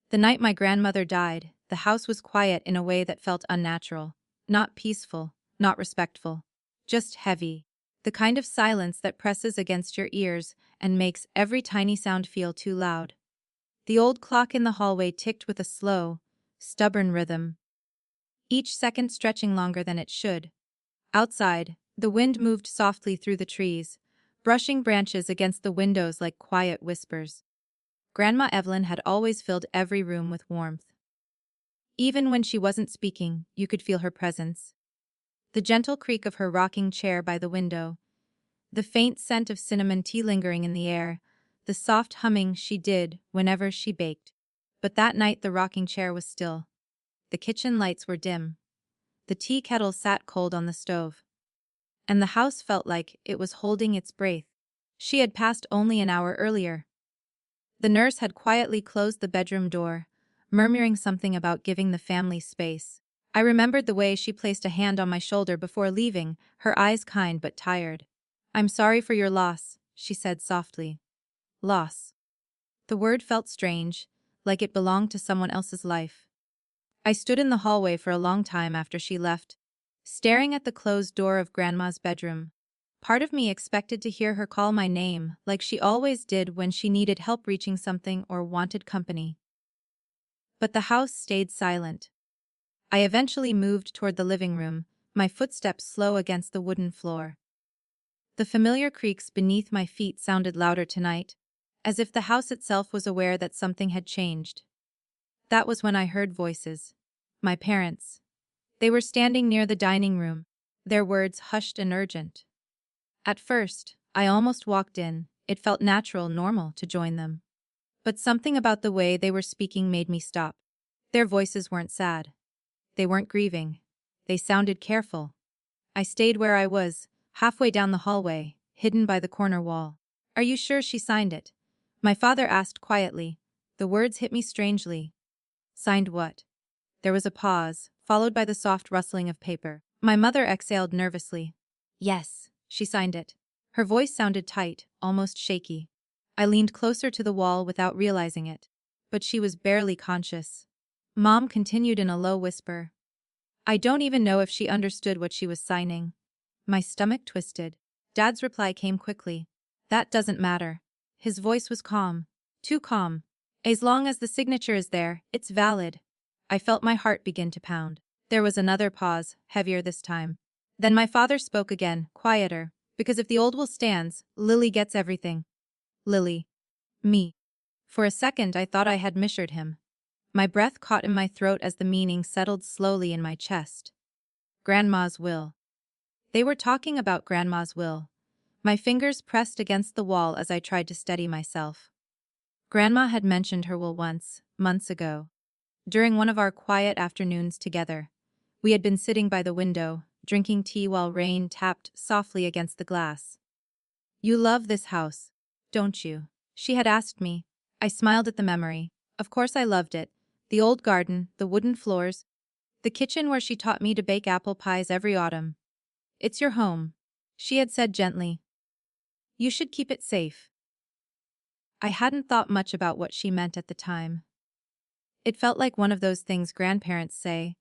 The night my grandmother died, the house was quiet in a way that felt unnatural. Not peaceful, not respectful. Just heavy. The kind of silence that presses against your ears and makes every tiny sound feel too loud. The old clock in the hallway ticked with a slow, stubborn rhythm, each second stretching longer than it should. Outside, the wind moved softly through the trees, brushing branches against the windows like quiet whispers. Grandma Evelyn had always filled every room with warmth. Even when she wasn't speaking, you could feel her presence. The gentle creak of her rocking chair by the window, the faint scent of cinnamon tea lingering in the air, the soft humming she did whenever she baked. But that night the rocking chair was still. The kitchen lights were dim. The tea kettle sat cold on the stove. And the house felt like it was holding its breath. She had passed only an hour earlier. The nurse had quietly closed the bedroom door, murmuring something about giving the family space. I remembered the way she placed a hand on my shoulder before leaving, her eyes kind but tired. "I'm sorry for your loss," she said softly. Loss. The word felt strange, like it belonged to someone else's life. I stood in the hallway for a long time after she left, staring at the closed door of Grandma's bedroom. Part of me expected to hear her call my name, like she always did when she needed help reaching something or wanted company. But the house stayed silent. I eventually moved toward the living room, my footsteps slow against the wooden floor. The familiar creaks beneath my feet sounded louder tonight, as if the house itself was aware that something had changed. That was when I heard voices. My parents. They were standing near the dining room, their words hushed and urgent. At first, I almost walked in. It felt natural, normal to join them. But something about the way they were speaking made me stop. Their voices weren't sad. They weren't grieving. They sounded careful. I stayed where I was, halfway down the hallway, hidden by the corner wall. "Are you sure she signed it?" My father asked quietly. The words hit me strangely. Signed what? There was a pause, followed by the soft rustling of paper. My mother exhaled nervously. "Yes, she signed it." Her voice sounded tight, almost shaky. I leaned closer to the wall without realizing it. But she was barely conscious. Mom continued in a low whisper. "I don't even know if she understood what she was signing." My stomach twisted. Dad's reply came quickly. "That doesn't matter." His voice was calm. Too calm. "As long as the signature is there, it's valid." I felt my heart begin to pound. There was another pause, heavier this time. Then my father spoke again, quieter. "Because if the old will stands, Lily gets everything." Lily. Me. For a second I thought I had misheard him. My breath caught in my throat as the meaning settled slowly in my chest. Grandma's will. They were talking about Grandma's will. My fingers pressed against the wall as I tried to steady myself. Grandma had mentioned her will once, months ago. During one of our quiet afternoons together. We had been sitting by the window, drinking tea while rain tapped softly against the glass. "You love this house, don't you?" she had asked me. I smiled at the memory. Of course I loved it. The old garden, the wooden floors, the kitchen where she taught me to bake apple pies every autumn. "It's your home," she had said gently. "You should keep it safe." I hadn't thought much about what she meant at the time. It felt like one of those things grandparents say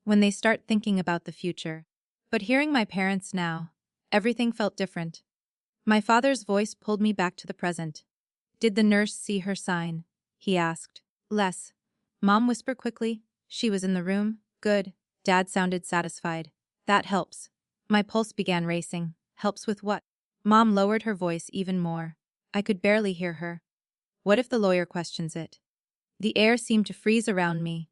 when they start thinking about the future. But hearing my parents now, everything felt different. My father's voice pulled me back to the present. "Did the nurse see her sign?" he asked. "Less." Mom whispered quickly. "She was in the room." "Good." Dad sounded satisfied. "That helps." My pulse began racing. "Helps with what?" Mom lowered her voice even more. I could barely hear her. "What if the lawyer questions it?" The air seemed to freeze around me.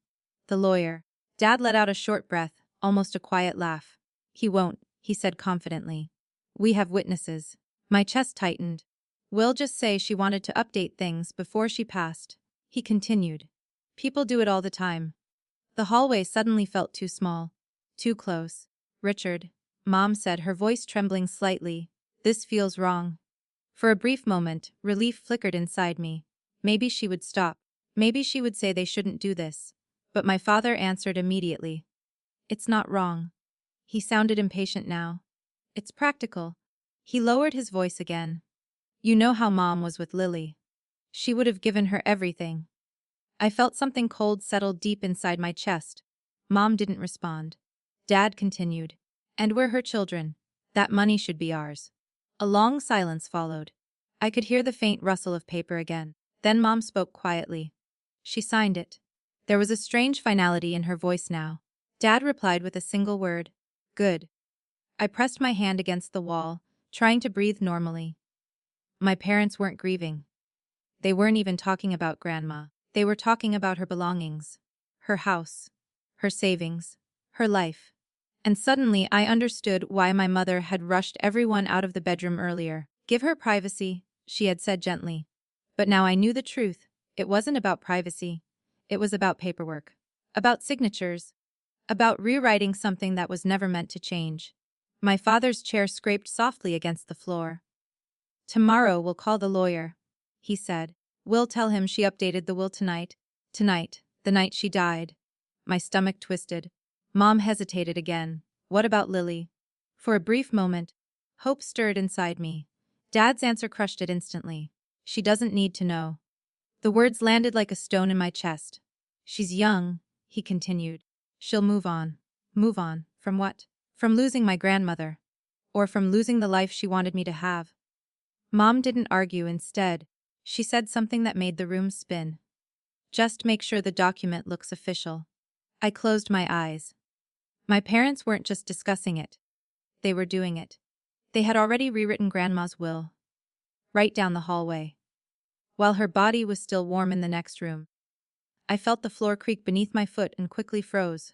The lawyer. Dad let out a short breath, almost a quiet laugh. "He won't," he said confidently. "We have witnesses." My chest tightened. "We'll just say she wanted to update things before she passed," he continued. "People do it all the time." The hallway suddenly felt too small. Too close. "Richard," Mom said, her voice trembling slightly. "This feels wrong." For a brief moment, relief flickered inside me. Maybe she would stop. Maybe she would say they shouldn't do this. But my father answered immediately. "It's not wrong." He sounded impatient now. "It's practical." He lowered his voice again. "You know how Mom was with Lily. She would have given her everything." I felt something cold settle deep inside my chest. Mom didn't respond. Dad continued. And we're her children. That money should be ours. A long silence followed. I could hear the faint rustle of paper again. Then Mom spoke quietly. She signed it. There was a strange finality in her voice now. Dad replied with a single word. Good. I pressed my hand against the wall, trying to breathe normally. My parents weren't grieving. They weren't even talking about Grandma. They were talking about her belongings. Her house. Her savings. Her life. And suddenly I understood why my mother had rushed everyone out of the bedroom earlier. Give her privacy, she had said gently. But now I knew the truth. It wasn't about privacy. It was about paperwork. About signatures. About rewriting something that was never meant to change. My father's chair scraped softly against the floor. Tomorrow we'll call the lawyer, he said. We'll tell him she updated the will tonight. Tonight, the night she died. My stomach twisted. Mom hesitated again. What about Lily? For a brief moment, hope stirred inside me. Dad's answer crushed it instantly. She doesn't need to know. The words landed like a stone in my chest. She's young, he continued. She'll move on. Move on. From what? From losing my grandmother. Or from losing the life she wanted me to have. Mom didn't argue. Instead, she said something that made the room spin. Just make sure the document looks official. I closed my eyes. My parents weren't just discussing it. They were doing it. They had already rewritten Grandma's will. Right down the hallway. While her body was still warm in the next room. I felt the floor creak beneath my foot and quickly froze.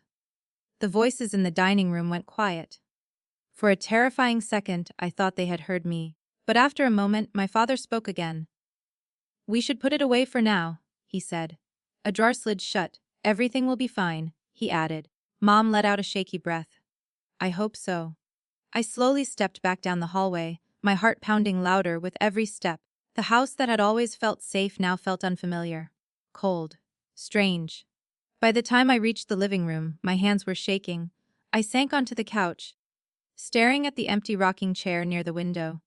The voices in the dining room went quiet. For a terrifying second, I thought they had heard me. But after a moment, my father spoke again. We should put it away for now, he said. A drawer slid shut. Everything will be fine, he added. Mom let out a shaky breath. I hope so. I slowly stepped back down the hallway, my heart pounding louder with every step. The house that had always felt safe now felt unfamiliar. Cold. Strange. By the time I reached the living room, my hands were shaking. I sank onto the couch, staring at the empty rocking chair near the window.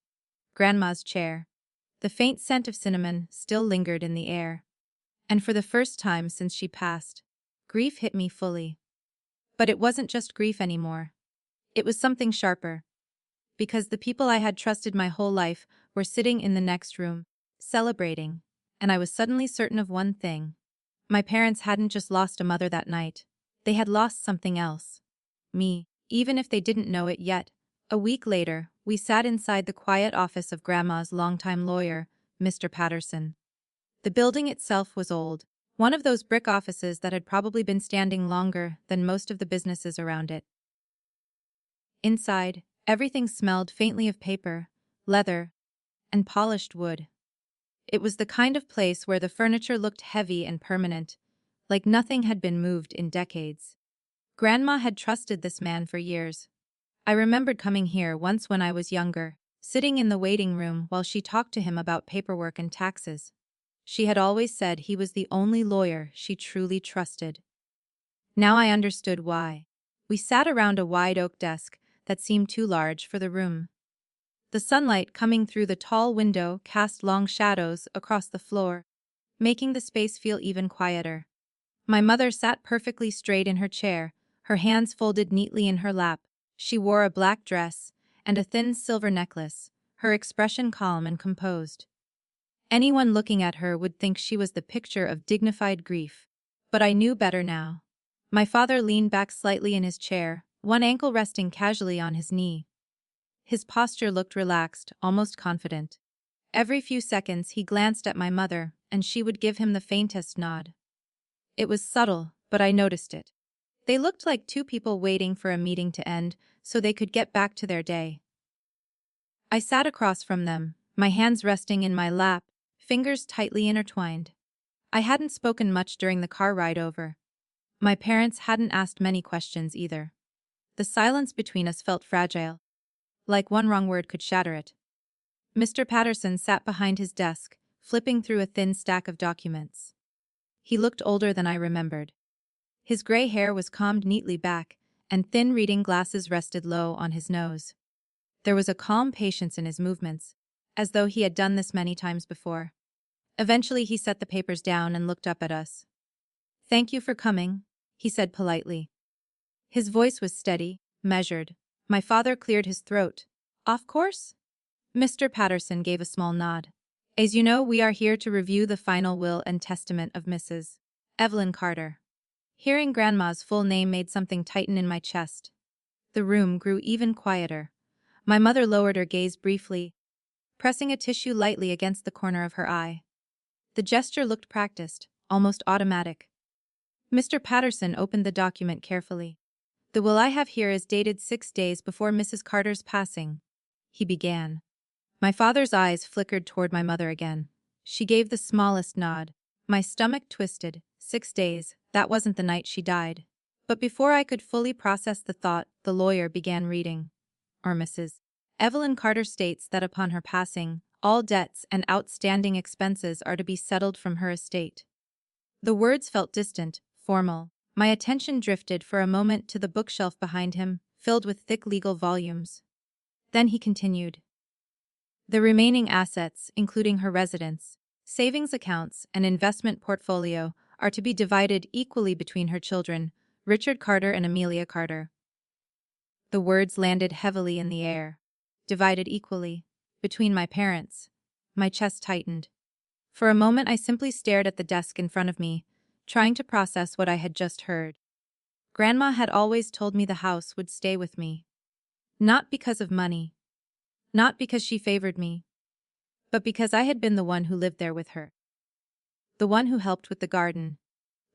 Grandma's chair. The faint scent of cinnamon still lingered in the air. And for the first time since she passed, grief hit me fully. But it wasn't just grief anymore. It was something sharper. Because the people I had trusted my whole life were sitting in the next room, celebrating. And I was suddenly certain of one thing. My parents hadn't just lost a mother that night. They had lost something else. Me, even if they didn't know it yet. A week later, we sat inside the quiet office of Grandma's longtime lawyer, Mr. Patterson. The building itself was old, one of those brick offices that had probably been standing longer than most of the businesses around it. Inside, everything smelled faintly of paper, leather, and polished wood. It was the kind of place where the furniture looked heavy and permanent, like nothing had been moved in decades. Grandma had trusted this man for years. I remembered coming here once when I was younger, sitting in the waiting room while she talked to him about paperwork and taxes. She had always said he was the only lawyer she truly trusted. Now I understood why. We sat around a wide oak desk that seemed too large for the room. The sunlight coming through the tall window cast long shadows across the floor, making the space feel even quieter. My mother sat perfectly straight in her chair, her hands folded neatly in her lap. She wore a black dress and a thin silver necklace, her expression calm and composed. Anyone looking at her would think she was the picture of dignified grief. But I knew better now. My father leaned back slightly in his chair, one ankle resting casually on his knee. His posture looked relaxed, almost confident. Every few seconds he glanced at my mother, and she would give him the faintest nod. It was subtle, but I noticed it. They looked like two people waiting for a meeting to end so they could get back to their day. I sat across from them, my hands resting in my lap, fingers tightly intertwined. I hadn't spoken much during the car ride over. My parents hadn't asked many questions either. The silence between us felt fragile, like one wrong word could shatter it. Mr. Patterson sat behind his desk, flipping through a thin stack of documents. He looked older than I remembered. His gray hair was combed neatly back, and thin reading glasses rested low on his nose. There was a calm patience in his movements, as though he had done this many times before. Eventually he set the papers down and looked up at us. "Thank you for coming," he said politely. His voice was steady, measured. My father cleared his throat. "Of course?" Mr. Patterson gave a small nod. "As you know, we are here to review the final will and testament of Mrs. Evelyn Carter." Hearing Grandma's full name made something tighten in my chest. The room grew even quieter. My mother lowered her gaze briefly, pressing a tissue lightly against the corner of her eye. The gesture looked practiced, almost automatic. Mr. Patterson opened the document carefully. "The will I have here is dated 6 days before Mrs. Carter's passing," he began. My father's eyes flickered toward my mother again. She gave the smallest nod. My stomach twisted. 6 days, that wasn't the night she died. But before I could fully process the thought, the lawyer began reading. Or Mrs. Evelyn Carter states that upon her passing, all debts and outstanding expenses are to be settled from her estate. The words felt distant, formal. My attention drifted for a moment to the bookshelf behind him, filled with thick legal volumes. Then he continued. The remaining assets, including her residence, savings accounts, and investment portfolio, are to be divided equally between her children, Richard Carter and Amelia Carter. The words landed heavily in the air. Divided equally. Between my parents. My chest tightened. For a moment I simply stared at the desk in front of me, trying to process what I had just heard. Grandma had always told me the house would stay with me. Not because of money. Not because she favored me. But because I had been the one who lived there with her. The one who helped with the garden.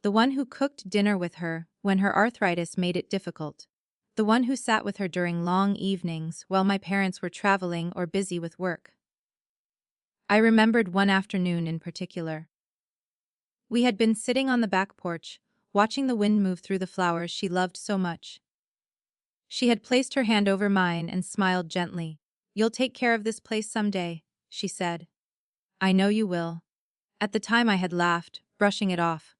The one who cooked dinner with her when her arthritis made it difficult. The one who sat with her during long evenings while my parents were traveling or busy with work. I remembered one afternoon in particular. We had been sitting on the back porch, watching the wind move through the flowers she loved so much. She had placed her hand over mine and smiled gently. "You'll take care of this place someday," she said. "I know you will." At the time I had laughed, brushing it off.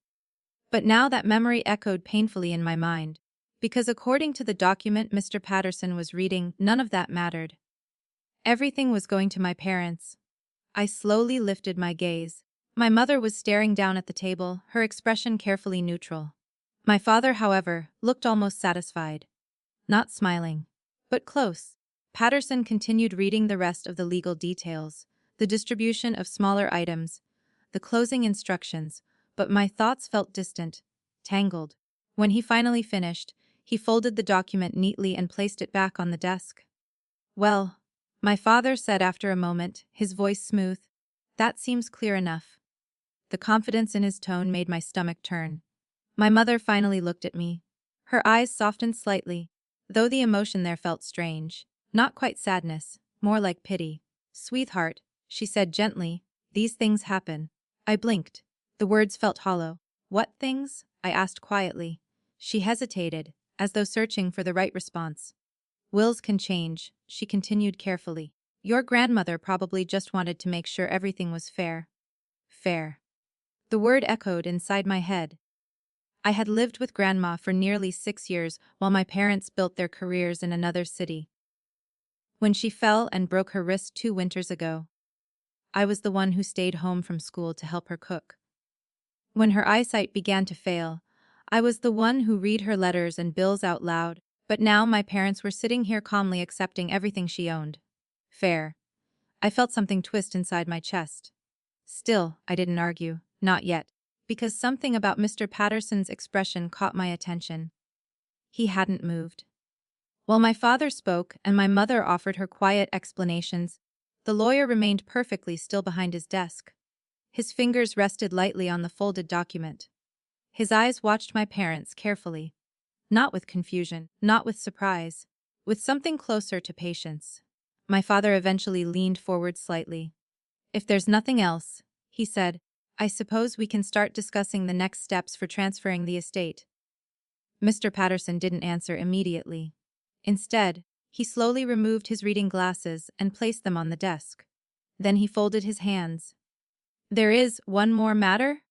But now that memory echoed painfully in my mind. Because according to the document Mr. Patterson was reading, none of that mattered. Everything was going to my parents. I slowly lifted my gaze. My mother was staring down at the table, her expression carefully neutral. My father, however, looked almost satisfied. Not smiling, but close. Patterson continued reading the rest of the legal details, the distribution of smaller items, the closing instructions, but my thoughts felt distant, tangled. When he finally finished, he folded the document neatly and placed it back on the desk. "Well," my father said after a moment, his voice smooth, "that seems clear enough." The confidence in his tone made my stomach turn. My mother finally looked at me. Her eyes softened slightly, though the emotion there felt strange. Not quite sadness, more like pity. "Sweetheart," she said gently, "these things happen." I blinked. The words felt hollow. "What things?" I asked quietly. She hesitated, as though searching for the right response. "Wills can change," she continued carefully. "Your grandmother probably just wanted to make sure everything was fair." Fair. The word echoed inside my head. I had lived with Grandma for nearly 6 years while my parents built their careers in another city. When she fell and broke her wrist 2 winters ago, I was the one who stayed home from school to help her cook. When her eyesight began to fail, I was the one who read her letters and bills out loud, but now my parents were sitting here calmly accepting everything she owned. Fair. I felt something twist inside my chest. Still, I didn't argue, not yet, because something about Mr. Patterson's expression caught my attention. He hadn't moved. While my father spoke and my mother offered her quiet explanations, the lawyer remained perfectly still behind his desk. His fingers rested lightly on the folded document. His eyes watched my parents carefully. Not with confusion, not with surprise, with something closer to patience. My father eventually leaned forward slightly. "If there's nothing else," he said, "I suppose we can start discussing the next steps for transferring the estate." Mr. Patterson didn't answer immediately. Instead, he slowly removed his reading glasses and placed them on the desk. Then he folded his hands. "There is one more matter?"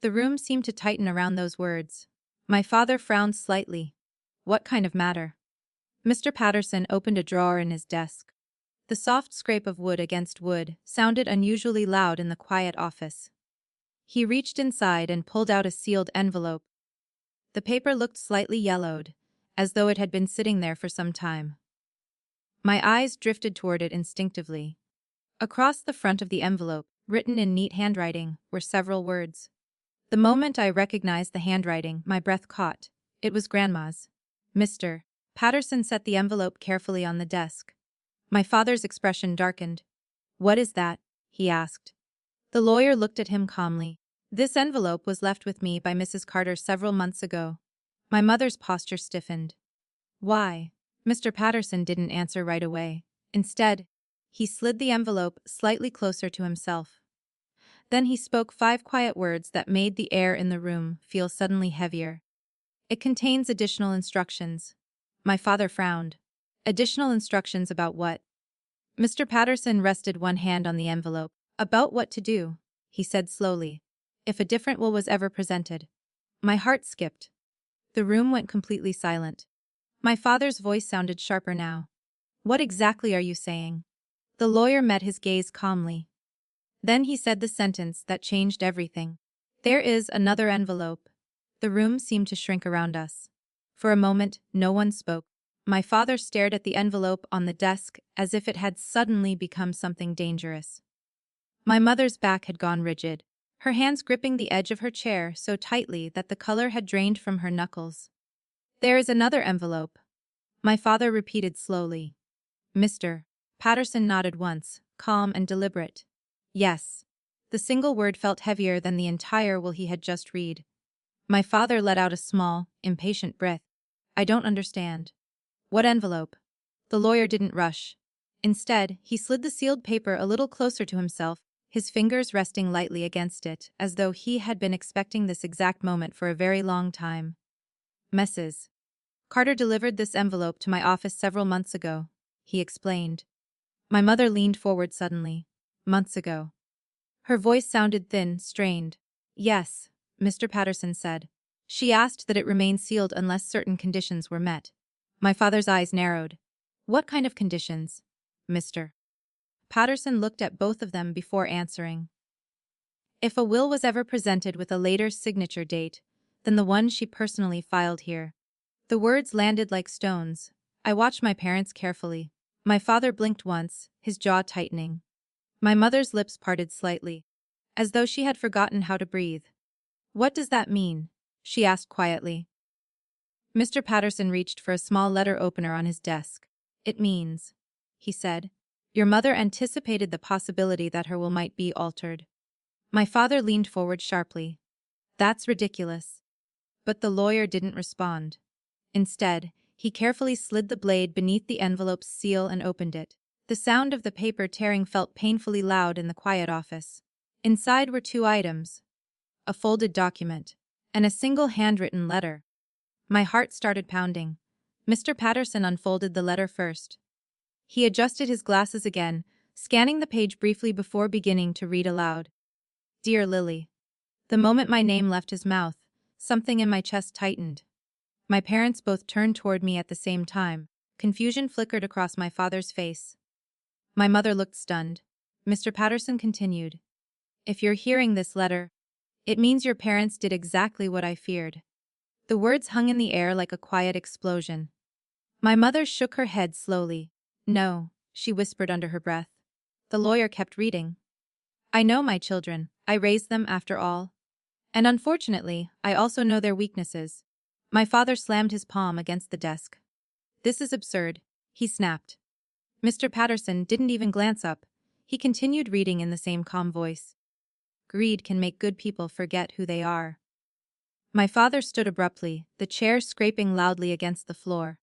The room seemed to tighten around those words. My father frowned slightly. "What kind of matter?" Mr. Patterson opened a drawer in his desk. The soft scrape of wood against wood sounded unusually loud in the quiet office. He reached inside and pulled out a sealed envelope. The paper looked slightly yellowed, as though it had been sitting there for some time. My eyes drifted toward it instinctively. Across the front of the envelope, written in neat handwriting, were several words. The moment I recognized the handwriting, my breath caught. It was Grandma's. Mr. Patterson set the envelope carefully on the desk. My father's expression darkened. "What is that?" he asked. The lawyer looked at him calmly. "This envelope was left with me by Mrs. Carter several months ago." My mother's posture stiffened. "Why?" Mr. Patterson didn't answer right away. Instead, he slid the envelope slightly closer to himself. Then he spoke 5 quiet words that made the air in the room feel suddenly heavier. "It contains additional instructions." My father frowned. "Additional instructions about what?" Mr. Patterson rested one hand on the envelope. "About what to do," he said slowly, "if a different will was ever presented." My heart skipped. The room went completely silent. My father's voice sounded sharper now. "What exactly are you saying?" The lawyer met his gaze calmly. Then he said the sentence that changed everything. "There is another envelope." The room seemed to shrink around us. For a moment, no one spoke. My father stared at the envelope on the desk as if it had suddenly become something dangerous. My mother's back had gone rigid, her hands gripping the edge of her chair so tightly that the color had drained from her knuckles. "There is another envelope," my father repeated slowly. Mr. Patterson nodded once, calm and deliberate. "Yes." The single word felt heavier than the entire will he had just read. My father let out a small, impatient breath. "I don't understand." "What envelope?" The lawyer didn't rush. Instead, he slid the sealed paper a little closer to himself, his fingers resting lightly against it, as though he had been expecting this exact moment for a very long time. "Mrs. Carter delivered this envelope to my office several months ago," he explained. My mother leaned forward suddenly. "Months ago." Her voice sounded thin, strained. "Yes," Mr. Patterson said. "She asked that it remain sealed unless certain conditions were met." My father's eyes narrowed. "What kind of conditions, Mr. Patterson looked at both of them before answering. "If a will was ever presented with a later signature date than the one she personally filed here." The words landed like stones. I watched my parents carefully. My father blinked once, his jaw tightening. My mother's lips parted slightly, as though she had forgotten how to breathe. "What does that mean?" she asked quietly. Mr. Patterson reached for a small letter opener on his desk. "It means," he said, "your mother anticipated the possibility that her will might be altered." My father leaned forward sharply. "That's ridiculous." But the lawyer didn't respond. Instead, he carefully slid the blade beneath the envelope's seal and opened it. The sound of the paper tearing felt painfully loud in the quiet office. Inside were 2 items: a folded document and a single handwritten letter. My heart started pounding. Mr. Patterson unfolded the letter first. He adjusted his glasses again, scanning the page briefly before beginning to read aloud. "Dear Lily." The moment my name left his mouth, something in my chest tightened. My parents both turned toward me at the same time. Confusion flickered across my father's face. My mother looked stunned. Mr. Patterson continued. "If you're hearing this letter, it means your parents did exactly what I feared." The words hung in the air like a quiet explosion. My mother shook her head slowly. "No," she whispered under her breath. The lawyer kept reading. "I know my children. I raised them after all. And unfortunately, I also know their weaknesses." My father slammed his palm against the desk. "This is absurd," he snapped. Mr. Patterson didn't even glance up. He continued reading in the same calm voice. "Greed can make good people forget who they are." My father stood abruptly, the chair scraping loudly against the floor.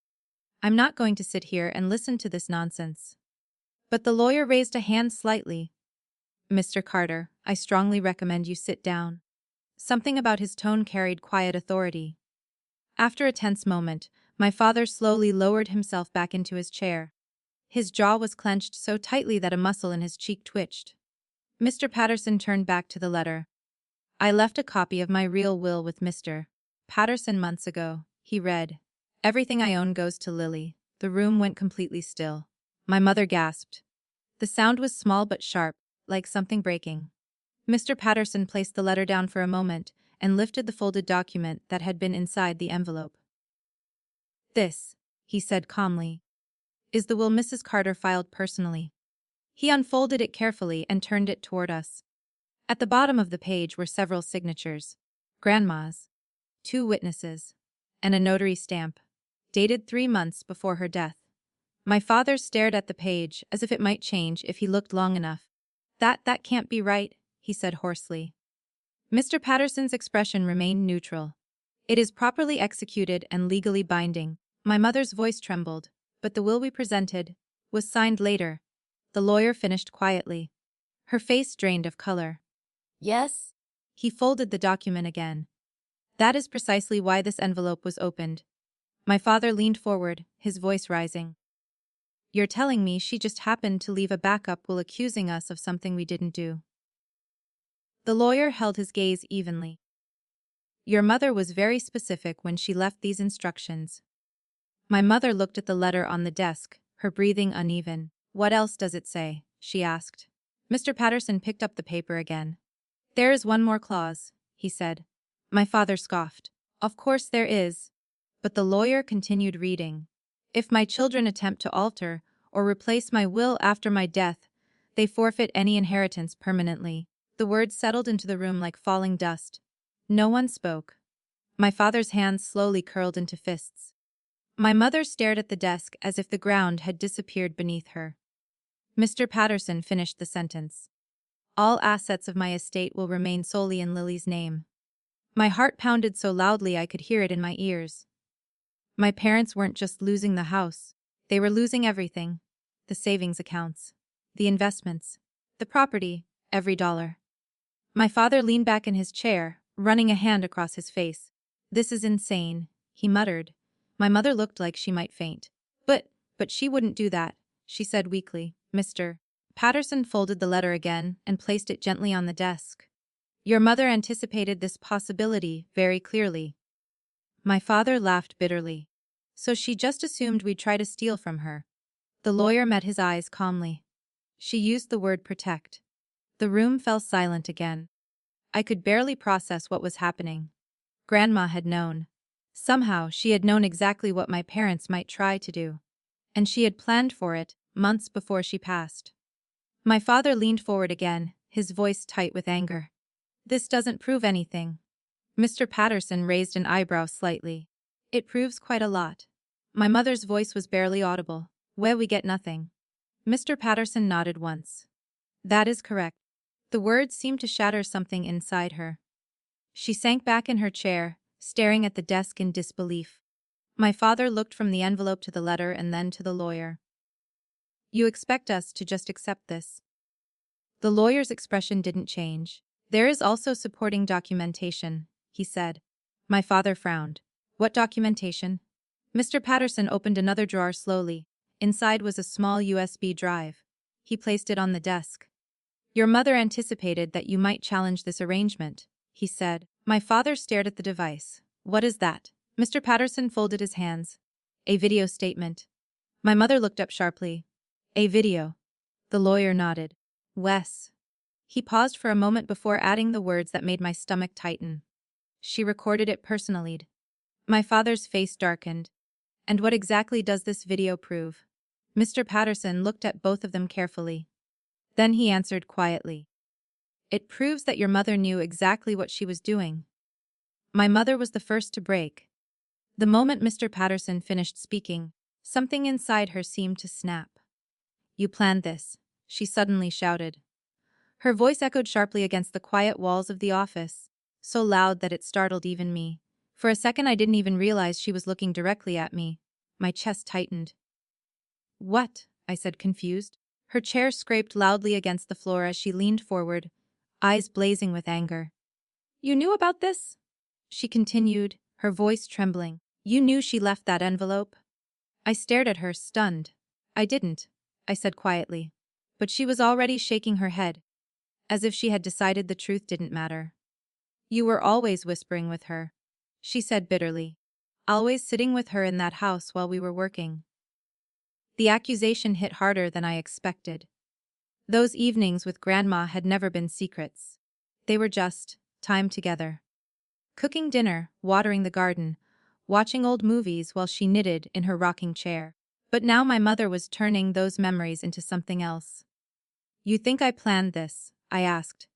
"I'm not going to sit here and listen to this nonsense." But the lawyer raised a hand slightly. "Mr. Carter, I strongly recommend you sit down." Something about his tone carried quiet authority. After a tense moment, my father slowly lowered himself back into his chair. His jaw was clenched so tightly that a muscle in his cheek twitched. Mr. Patterson turned back to the letter. "I left a copy of my real will with Mr. Patterson months ago," he read. "Everything I own goes to Lily." The room went completely still. My mother gasped. The sound was small but sharp, like something breaking. Mr. Patterson placed the letter down for a moment and lifted the folded document that had been inside the envelope. "This," he said calmly, "is the will Mrs. Carter filed personally." He unfolded it carefully and turned it toward us. At the bottom of the page were several signatures. Grandma's, 2 witnesses, and a notary stamp, dated 3 months before her death. My father stared at the page as if it might change if he looked long enough. That can't be right," he said hoarsely. Mr. Patterson's expression remained neutral. "It is properly executed and legally binding." My mother's voice trembled, but the will we presented was signed later. The lawyer finished quietly. Her face drained of color. Yes? He folded the document again. "That is precisely why this envelope was opened." My father leaned forward, his voice rising. "You're telling me she just happened to leave a backup will accusing us of something we didn't do?" The lawyer held his gaze evenly. "Your mother was very specific when she left these instructions." My mother looked at the letter on the desk, her breathing uneven. "What else does it say?" she asked. Mr. Patterson picked up the paper again. "There is one more clause," he said. My father scoffed. "Of course there is." But the lawyer continued reading. "If my children attempt to alter or replace my will after my death, they forfeit any inheritance permanently." The words settled into the room like falling dust. No one spoke. My father's hands slowly curled into fists. My mother stared at the desk as if the ground had disappeared beneath her. Mr. Patterson finished the sentence. "All assets of my estate will remain solely in Lily's name." My heart pounded so loudly I could hear it in my ears. My parents weren't just losing the house. They were losing everything. The savings accounts. The investments. The property. Every dollar. My father leaned back in his chair, running a hand across his face. "This is insane," he muttered. My mother looked like she might faint. But she wouldn't do that," she said weakly. Mr. Patterson folded the letter again and placed it gently on the desk. "Your mother anticipated this possibility very clearly." My father laughed bitterly. "So she just assumed we'd try to steal from her." The lawyer met his eyes calmly. "She used the word protect." The room fell silent again. I could barely process what was happening. Grandma had known. Somehow she had known exactly what my parents might try to do. And she had planned for it, months before she passed. My father leaned forward again, his voice tight with anger. "This doesn't prove anything." Mr. Patterson raised an eyebrow slightly. "It proves quite a lot." My mother's voice was barely audible. "Well, we get nothing." Mr. Patterson nodded once. "That is correct." The words seemed to shatter something inside her. She sank back in her chair, staring at the desk in disbelief. My father looked from the envelope to the letter and then to the lawyer. "You expect us to just accept this?" The lawyer's expression didn't change. "There is also supporting documentation," he said. My father frowned. "What documentation?" Mr. Patterson opened another drawer slowly. Inside was a small USB drive. He placed it on the desk. "Your mother anticipated that you might challenge this arrangement," he said. My father stared at the device. "What is that?" Mr. Patterson folded his hands. "A video statement." My mother looked up sharply. "A video?" The lawyer nodded. "Wes." He paused for a moment before adding the words that made my stomach tighten. "She recorded it personally." My father's face darkened. "And what exactly does this video prove?" Mr. Patterson looked at both of them carefully. Then he answered quietly. "It proves that your mother knew exactly what she was doing." My mother was the first to break. The moment Mr. Patterson finished speaking, something inside her seemed to snap. "You planned this," she suddenly shouted. Her voice echoed sharply against the quiet walls of the office, so loud that it startled even me. For a second I didn't even realize she was looking directly at me. My chest tightened. "What?" I said, confused. Her chair scraped loudly against the floor as she leaned forward, eyes blazing with anger. "You knew about this?" she continued, her voice trembling. "You knew she left that envelope?" I stared at her, stunned. "I didn't," I said quietly. But she was already shaking her head, as if she had decided the truth didn't matter. "You were always whispering with her," she said bitterly. "Always sitting with her in that house while we were working." The accusation hit harder than I expected. Those evenings with Grandma had never been secrets. They were just time together. Cooking dinner, watering the garden, watching old movies while she knitted in her rocking chair. But now my mother was turning those memories into something else. "You think I planned this?" I asked.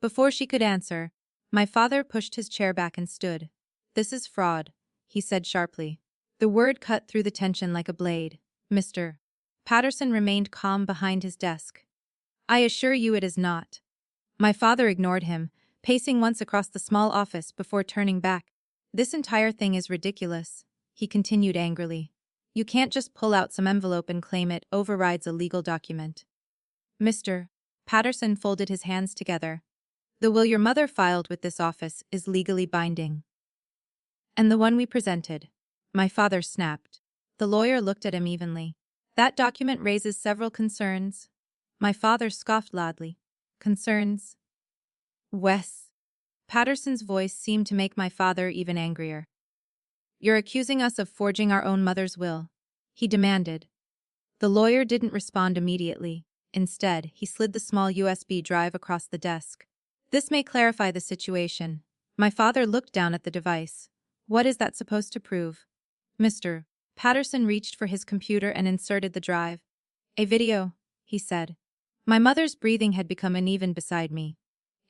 Before she could answer, my father pushed his chair back and stood. "This is fraud," he said sharply. The word cut through the tension like a blade. "Mr. Patterson remained calm behind his desk. "I assure you it is not." My father ignored him, pacing once across the small office before turning back. "This entire thing is ridiculous," he continued angrily. "You can't just pull out some envelope and claim it overrides a legal document." "Mr. Patterson folded his hands together. "The will your mother filed with this office is legally binding." "And the one we presented?" My father snapped. The lawyer looked at him evenly. "That document raises several concerns." My father scoffed loudly. "Concerns? Wes." Patterson's voice seemed to make my father even angrier. "You're accusing us of forging our own mother's will," he demanded. The lawyer didn't respond immediately. Instead, he slid the small USB drive across the desk. "This may clarify the situation." My father looked down at the device. "What is that supposed to prove?" Mr. Patterson reached for his computer and inserted the drive. "A video," he said. My mother's breathing had become uneven beside me.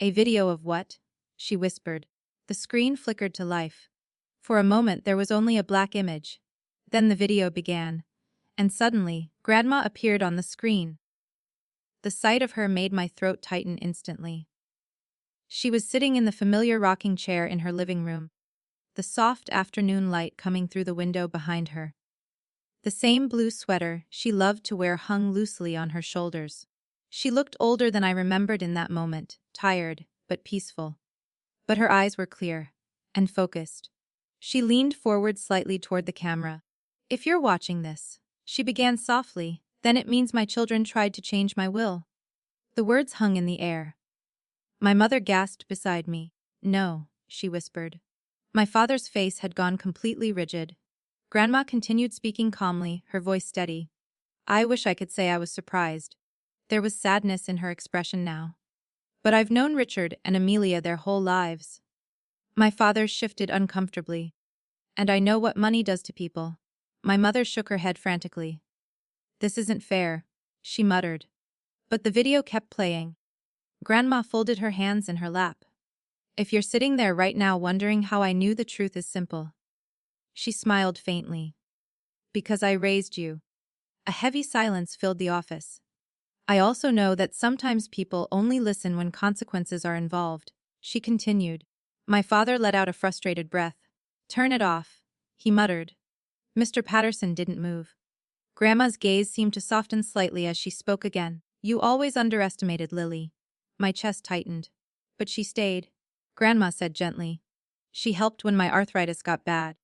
"A video of what?" she whispered. The screen flickered to life. For a moment there was only a black image. Then the video began. And suddenly, Grandma appeared on the screen. The sight of her made my throat tighten instantly. She was sitting in the familiar rocking chair in her living room, the soft afternoon light coming through the window behind her. The same blue sweater she loved to wear hung loosely on her shoulders. She looked older than I remembered in that moment, tired, but peaceful. But her eyes were clear and focused. She leaned forward slightly toward the camera. "If you're watching this," she began softly, "then it means my children tried to change my will." The words hung in the air. My mother gasped beside me. "No," she whispered. My father's face had gone completely rigid. Grandma continued speaking calmly, her voice steady. I wish I could say I was surprised. There was sadness in her expression now. "But I've known Richard and Amelia their whole lives." My father shifted uncomfortably. "And I know what money does to people." My mother shook her head frantically. "This isn't fair," she muttered. But the video kept playing. Grandma folded her hands in her lap. "If you're sitting there right now wondering how I knew, the truth is simple." She smiled faintly. "Because I raised you." A heavy silence filled the office. "I also know that sometimes people only listen when consequences are involved," she continued. My father let out a frustrated breath. "Turn it off," he muttered. Mr. Patterson didn't move. Grandma's gaze seemed to soften slightly as she spoke again. "You always underestimated Lily." My chest tightened. "But she stayed," Grandma said gently. "She helped when my arthritis got bad.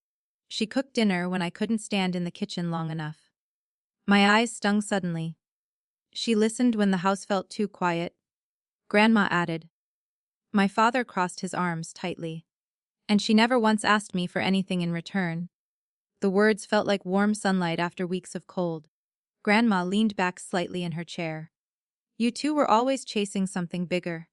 She cooked dinner when I couldn't stand in the kitchen long enough." My eyes stung suddenly. "She listened when the house felt too quiet," Grandma added. My father crossed his arms tightly. "And she never once asked me for anything in return." The words felt like warm sunlight after weeks of cold. Grandma leaned back slightly in her chair. "You two were always chasing something bigger,"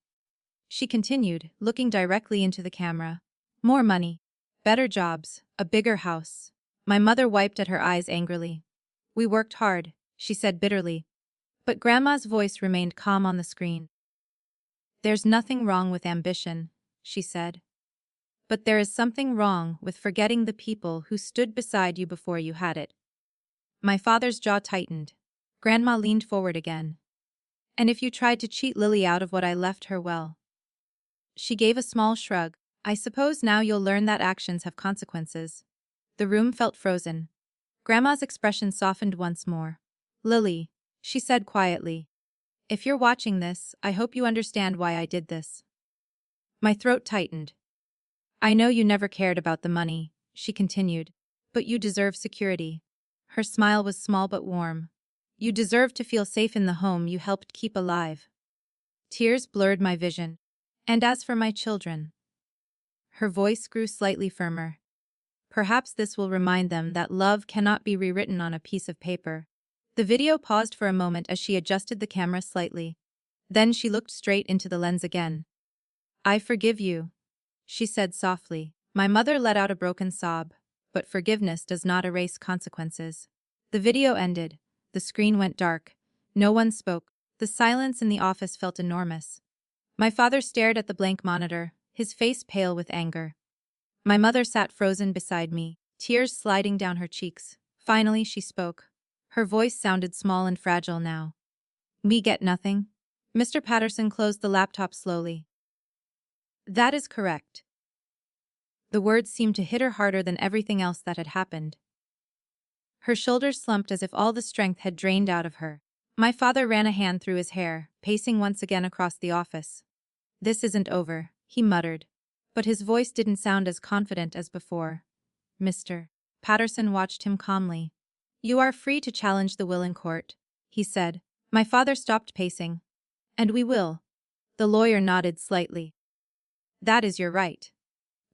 she continued, looking directly into the camera. "More money, better jobs, a bigger house." My mother wiped at her eyes angrily. "We worked hard," she said bitterly. But Grandma's voice remained calm on the screen. "There's nothing wrong with ambition," she said. "But there is something wrong with forgetting the people who stood beside you before you had it." My father's jaw tightened. Grandma leaned forward again. "And if you tried to cheat Lily out of what I left her, well." She gave a small shrug. "I suppose now you'll learn that actions have consequences." The room felt frozen. Grandma's expression softened once more. "Lily," she said quietly, "if you're watching this, I hope you understand why I did this." My throat tightened. "I know you never cared about the money," she continued, "but you deserve security." Her smile was small but warm. "You deserve to feel safe in the home you helped keep alive." Tears blurred my vision. "And as for my children," her voice grew slightly firmer, "perhaps this will remind them that love cannot be rewritten on a piece of paper." The video paused for a moment as she adjusted the camera slightly. Then she looked straight into the lens again. I forgive you, she said softly. My mother let out a broken sob, but forgiveness does not erase consequences. The video ended. The screen went dark. No one spoke. The silence in the office felt enormous. My father stared at the blank monitor, his face pale with anger. My mother sat frozen beside me, tears sliding down her cheeks. Finally, she spoke. Her voice sounded small and fragile now. We get nothing? Mr. Patterson closed the laptop slowly. That is correct. The words seemed to hit her harder than everything else that had happened. Her shoulders slumped as if all the strength had drained out of her. My father ran a hand through his hair, pacing once again across the office. This isn't over, he muttered. But his voice didn't sound as confident as before. Mr. Patterson watched him calmly. You are free to challenge the will in court, he said. My father stopped pacing. And we will. The lawyer nodded slightly. That is your right.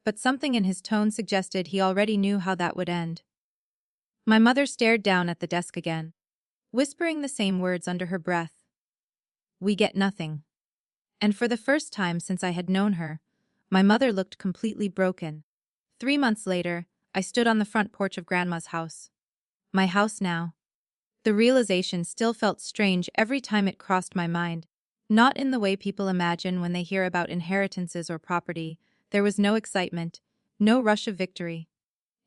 But something in his tone suggested he already knew how that would end. My mother stared down at the desk again, whispering the same words under her breath. We get nothing. And for the first time since I had known her, my mother looked completely broken. 3 months later, I stood on the front porch of Grandma's house. My house now. The realization still felt strange every time it crossed my mind. Not in the way people imagine when they hear about inheritances or property. There was no excitement, no rush of victory.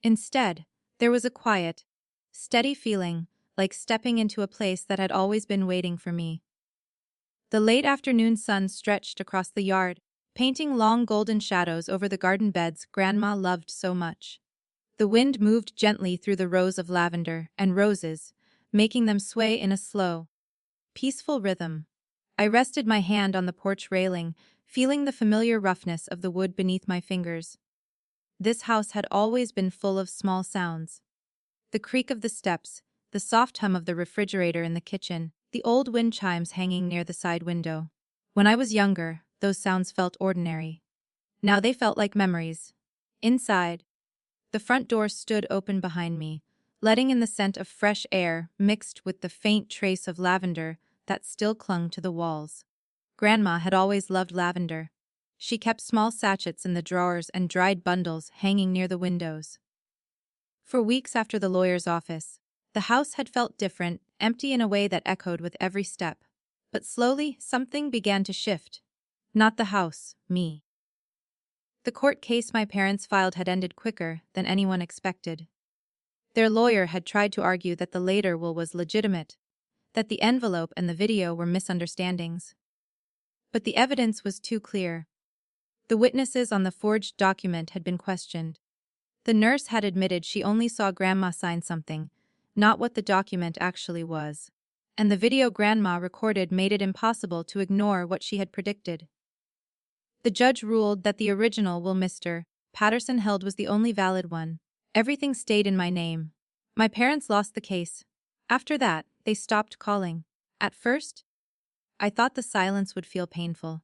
Instead, there was a quiet, steady feeling, like stepping into a place that had always been waiting for me. The late afternoon sun stretched across the yard, painting long golden shadows over the garden beds Grandma loved so much. The wind moved gently through the rows of lavender and roses, making them sway in a slow, peaceful rhythm. I rested my hand on the porch railing, feeling the familiar roughness of the wood beneath my fingers. This house had always been full of small sounds. The creak of the steps, the soft hum of the refrigerator in the kitchen, the old wind chimes hanging near the side window. When I was younger, those sounds felt ordinary. Now they felt like memories. Inside, the front door stood open behind me, letting in the scent of fresh air mixed with the faint trace of lavender that still clung to the walls. Grandma had always loved lavender. She kept small sachets in the drawers and dried bundles hanging near the windows. For weeks after the lawyer's office, the house had felt different, empty in a way that echoed with every step. But slowly, something began to shift. Not the house, me. The court case my parents filed had ended quicker than anyone expected. Their lawyer had tried to argue that the later will was legitimate, that the envelope and the video were misunderstandings. But the evidence was too clear. The witnesses on the forged document had been questioned. The nurse had admitted she only saw Grandma sign something, not what the document actually was. And the video Grandma recorded made it impossible to ignore what she had predicted. The judge ruled that the original will Mr. Patterson held was the only valid one. Everything stayed in my name. My parents lost the case. After that, they stopped calling. At first, I thought the silence would feel painful.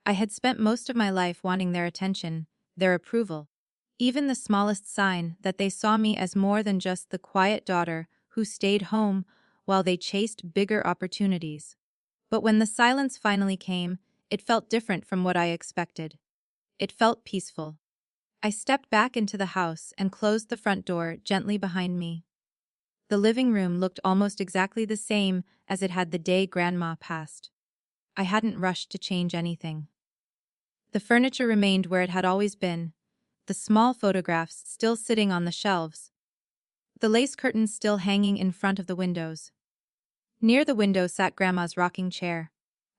I had spent most of my life wanting their attention, their approval. Even the smallest sign that they saw me as more than just the quiet daughter who stayed home while they chased bigger opportunities. But when the silence finally came, it felt different from what I expected. It felt peaceful. I stepped back into the house and closed the front door gently behind me. The living room looked almost exactly the same as it had the day Grandma passed. I hadn't rushed to change anything. The furniture remained where it had always been, the small photographs still sitting on the shelves, the lace curtains still hanging in front of the windows. Near the window sat Grandma's rocking chair.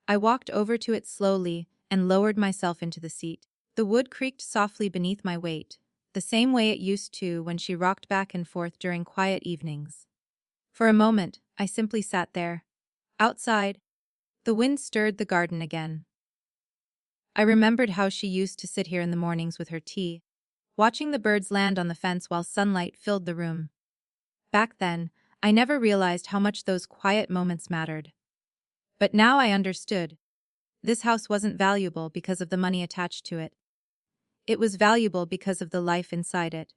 I walked over to it slowly and lowered myself into the seat. The wood creaked softly beneath my weight, the same way it used to when she rocked back and forth during quiet evenings. For a moment, I simply sat there. Outside, the wind stirred the garden again. I remembered how she used to sit here in the mornings with her tea, watching the birds land on the fence while sunlight filled the room. Back then, I never realized how much those quiet moments mattered. But now I understood. This house wasn't valuable because of the money attached to it. It was valuable because of the life inside it.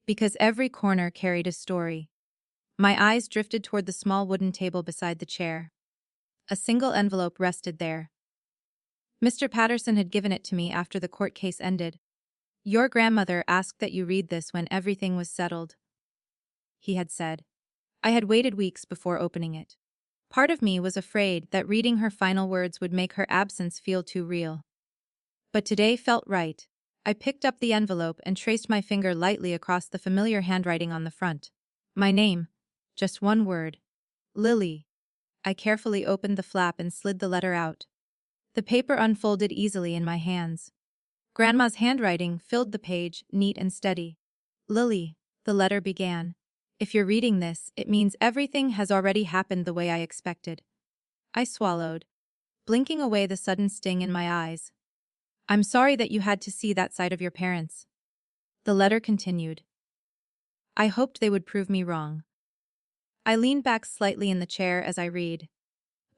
Because every corner carried a story. My eyes drifted toward the small wooden table beside the chair. A single envelope rested there. Mr. Patterson had given it to me after the court case ended. Your grandmother asked that you read this when everything was settled, he had said. I had waited weeks before opening it. Part of me was afraid that reading her final words would make her absence feel too real. But today felt right. I picked up the envelope and traced my finger lightly across the familiar handwriting on the front. My name. Just one word. Lily. I carefully opened the flap and slid the letter out. The paper unfolded easily in my hands. Grandma's handwriting filled the page, neat and steady. Lily, the letter began. If you're reading this, it means everything has already happened the way I expected. I swallowed, blinking away the sudden sting in my eyes. I'm sorry that you had to see that side of your parents. The letter continued. I hoped they would prove me wrong. I leaned back slightly in the chair as I read.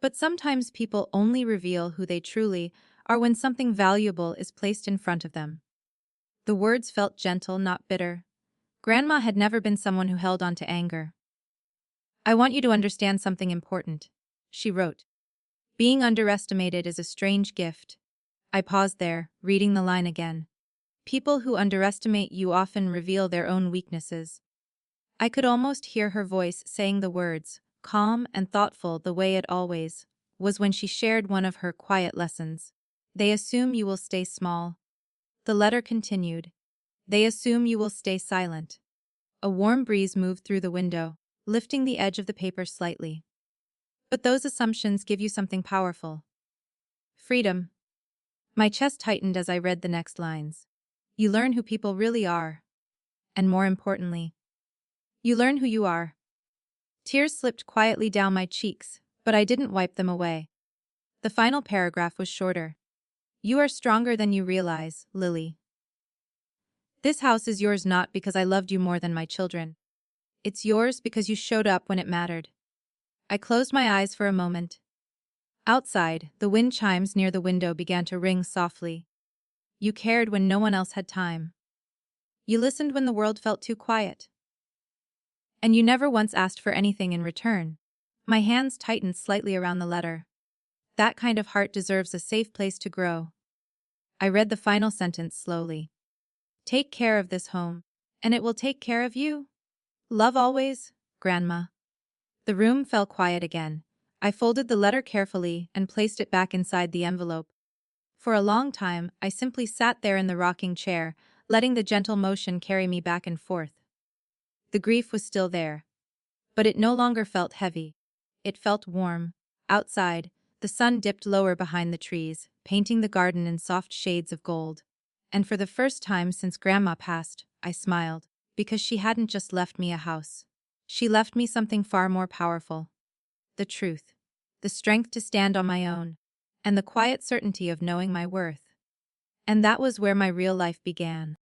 But sometimes people only reveal who they truly are when something valuable is placed in front of them. The words felt gentle, not bitter. Grandma had never been someone who held on to anger. I want you to understand something important, she wrote. Being underestimated is a strange gift. I paused there, reading the line again. People who underestimate you often reveal their own weaknesses. I could almost hear her voice saying the words, calm and thoughtful the way it always was when she shared one of her quiet lessons. They assume you will stay small. The letter continued. They assume you will stay silent. A warm breeze moved through the window, lifting the edge of the paper slightly. But those assumptions give you something powerful. Freedom. My chest tightened as I read the next lines. You learn who people really are. And more importantly, you learn who you are. Tears slipped quietly down my cheeks, but I didn't wipe them away. The final paragraph was shorter. You are stronger than you realize, Lily. This house is yours not because I loved you more than my children. It's yours because you showed up when it mattered. I closed my eyes for a moment. Outside, the wind chimes near the window began to ring softly. You cared when no one else had time. You listened when the world felt too quiet. And you never once asked for anything in return. My hands tightened slightly around the letter. That kind of heart deserves a safe place to grow. I read the final sentence slowly. Take care of this home, and it will take care of you. Love always, Grandma. The room fell quiet again. I folded the letter carefully and placed it back inside the envelope. For a long time, I simply sat there in the rocking chair, letting the gentle motion carry me back and forth. The grief was still there, but it no longer felt heavy. It felt warm. Outside, the sun dipped lower behind the trees, painting the garden in soft shades of gold. And for the first time since Grandma passed, I smiled, because she hadn't just left me a house. She left me something far more powerful. The truth, the strength to stand on my own, and the quiet certainty of knowing my worth. And that was where my real life began.